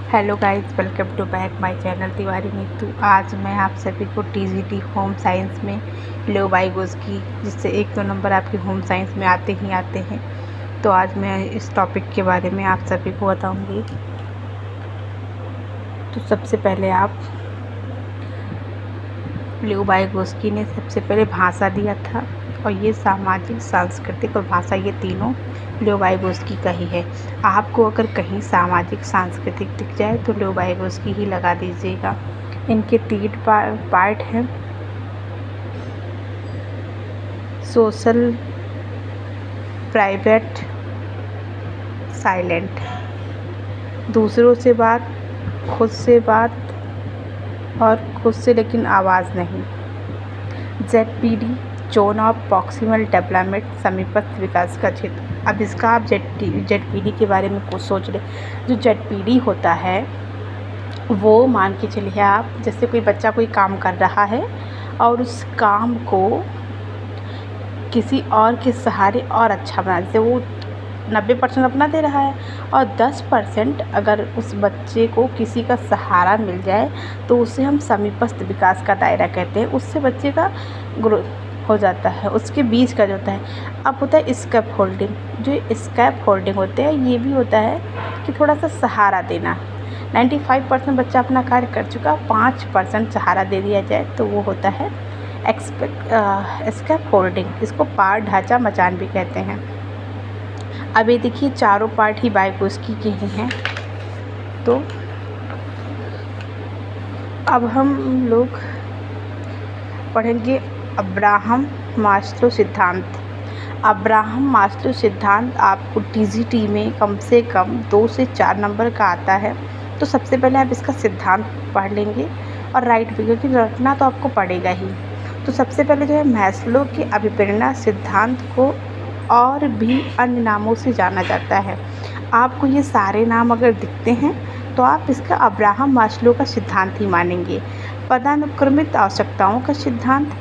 Hello guys, welcome to back my channel Tiwari Neetu. आज मैं आप सभी को टीजीटी होम साइंस में लियो वाइगोस्की, जिससे 1-2 नंबर आपके होम साइंस में आते ही आते हैं, तो आज मैं इस टॉपिक के बारे में आप सभी को बताऊंगी। तो सबसे पहले आप लियो वाइगोस्की ने सबसे पहले भाषा दिया था, और ये सामाजिक, सांस्कृतिक और भाषा, ये तीनों लियो वाइगोस्की का ही है। आपको अगर कहीं सामाजिक सांस्कृतिक दिख जाए तो लियो वाइगोस्की ही लगा दीजिएगा। इनके 3 पार्ट हैं: सोशल, प्राइवेट, साइलेंट। दूसरों से बात, खुद से बात, और खुद से लेकिन आवाज़ नहीं। ZPD, zone of proximal development, समीपस्थ विकास का क्षेत्र। अब इसका आप ZPD के बारे में कुछ सोच लें। जो ZPD होता है वो, मान के चलिए आप, जैसे कोई बच्चा कोई काम कर रहा है और उस काम को किसी और के सहारे और अच्छा बना, जैसे वो 90% अपना दे रहा है और 10% अगर उस बच्चे को किसी का सहारा मिल जाए तो उसे हम समीपस्थ विकास का दायरा कहते हैं। उससे बच्चे का ग्रोथ हो जाता है। उसके बीच का जो होता है, अब होता है स्कैप होल्डिंग। जो स्कैप होल्डिंग होते हैं, ये भी होता है कि थोड़ा सा सहारा देना। 95% बच्चा अपना कार्य कर चुका, 5% सहारा दे दिया जाए तो वो होता है स्कैप होल्डिंग। इसको पार ढांचा मचान भी कहते हैं। अब ये देखिए, चारों पार्ट ही वाइगोस्की के ही हैं। तो अब हम लोग पढ़ेंगे अब्राहम मास्लो सिद्धांत। अब्राहम मास्लो सिद्धांत आपको टीजीटी में कम से कम 2 से 4 नंबर का आता है। तो सबसे पहले आप इसका सिद्धांत पढ़ लेंगे और राइट भी, क्योंकि रटना तो आपको पड़ेगा ही। तो सबसे पहले जो है, मैस्लो के अभिप्रेरणा सिद्धांत को और भी अन्य नामों से जाना जाता है। आपको ये सारे नाम अगर दिखते हैं तो आप इसका अब्राहम मास्लो का सिद्धांत ही मानेंगे। पदानुक्रमित आवश्यकताओं का सिद्धांत,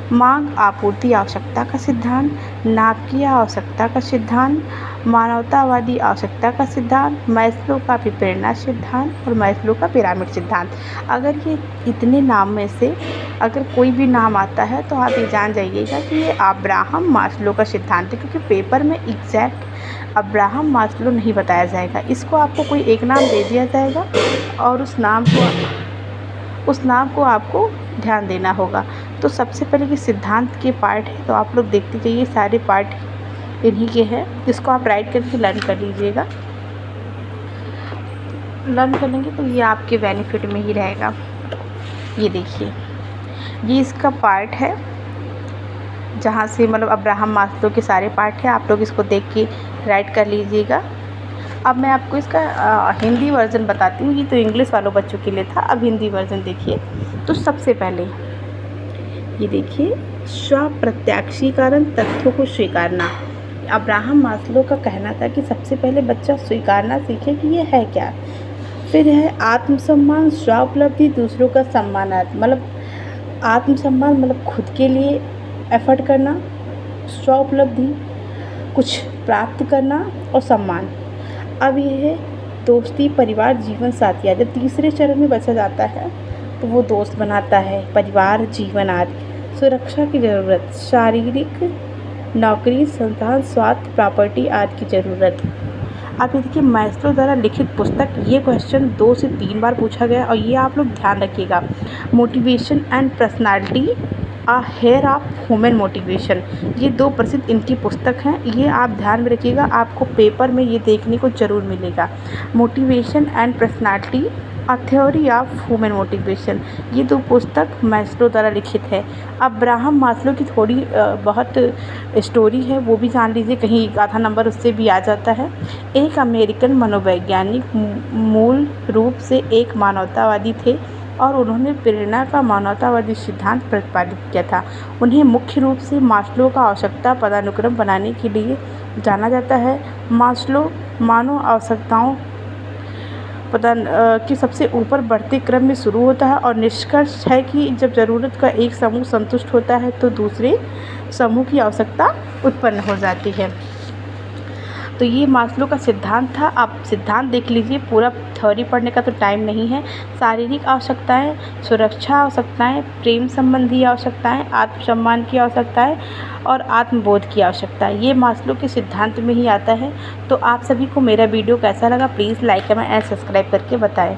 मांग आपूर्ति आवश्यकता का सिद्धांत, नाभिकीय आवश्यकता का सिद्धांत, मानवतावादी आवश्यकता का सिद्धांत, मैस्लो का अभिप्रेरणा सिद्धांत और मैस्लो का पिरामिड सिद्धांत। अगर ये इतने नाम में से अगर कोई भी नाम आता है तो आप ये जान जाइएगा कि ये अब्राहम मास्लो का सिद्धांत है, क्योंकि पेपर में एग्जैक्ट अब्राहम मास्लो नहीं बताया जाएगा। इसको आपको कोई एक नाम दे दिया जाएगा और उस नाम को आपको ध्यान देना होगा। तो सबसे पहले कि सिद्धांत के पार्ट है, तो आप लोग देखते जाइए, सारे पार्ट इन्हीं के हैं। इसको आप राइट करके लर्न कर लीजिएगा। लर्न कर लेंगे तो ये आपके बेनिफिट में ही रहेगा। ये देखिए, ये इसका पार्ट है, जहाँ से मतलब अब्राहम मास्लो के सारे पार्ट हैं। आप लोग इसको देख के राइट कर लीजिएगा। अब मैं आपको इसका हिंदी वर्ज़न बताती हूँ। ये तो इंग्लिश वालों बच्चों के लिए था, अब हिंदी वर्ज़न देखिए। तो सबसे पहले ये देखिए, स्वप्रत्याक्षीकरण, तथ्यों को स्वीकारना। अब्राहम मास्लो का कहना था कि सबसे पहले बच्चा स्वीकारना सीखे कि ये है क्या। फिर है आत्मसम्मान, स्वावलब्धि, दूसरों का सम्मानार्थ। मतलब आत्मसम्मान मतलब खुद के लिए एफर्ट करना, स्वावलब्धि कुछ प्राप्त करना, और सम्मान। अब ये है दोस्ती, परिवार, जीवन साथी। जब तीसरे चरण में बचा जाता है तो वो दोस्त बनाता है, परिवार, जीवन आदि। सुरक्षा की ज़रूरत, शारीरिक, नौकरी, संतान, स्वास्थ्य, प्रॉपर्टी आदि की ज़रूरत। अब ये देखिए, मैस्लो द्वारा लिखित पुस्तक, ये क्वेश्चन 2 से 3 बार पूछा गया और ये आप लोग ध्यान रखिएगा। Motivation and personality, a hair of human motivation, ये 2 प्रसिद्ध इनकी पुस्तक हैं। ये आप ध्यान में रखिएगा, आपको पेपर में ये देखने को ज़रूर मिलेगा। Motivation and personality, a theory of human motivation, ये 2 पुस्तक मैस्लो द्वारा लिखित है। अब्राहम मास्लो की थोड़ी बहुत स्टोरी है, वो भी जान लीजिए, कहीं आधा नंबर उससे भी आ जाता है। एक अमेरिकन मनोवैज्ञानिक, मूल रूप से एक मानवतावादी थे और उन्होंने प्रेरणा का मानवतावादी सिद्धांत प्रतिपादित किया था। उन्हें मुख्य रूप से मास्लो का आवश्यकता पदानुक्रम बनाने के लिए जाना जाता है। मास्लो मानव आवश्यकताओं की सबसे ऊपर बढ़ते क्रम में शुरू होता है और निष्कर्ष है कि जब ज़रूरत का एक समूह संतुष्ट होता है तो दूसरे समूह की आवश्यकता उत्पन्न हो जाती है। तो ये मास्लो का सिद्धांत था। आप सिद्धांत देख लीजिए, पूरा थ्योरी पढ़ने का तो टाइम नहीं है। शारीरिक आवश्यकताएं, सुरक्षा आवश्यकताएं, प्रेम संबंधी आवश्यकताएं, आत्मसम्मान की आवश्यकताएं और आत्मबोध की आवश्यकता, ये मास्लो के सिद्धांत में ही आता है। तो आप सभी को मेरा वीडियो कैसा लगा please like comment and subscribe करके बताएं।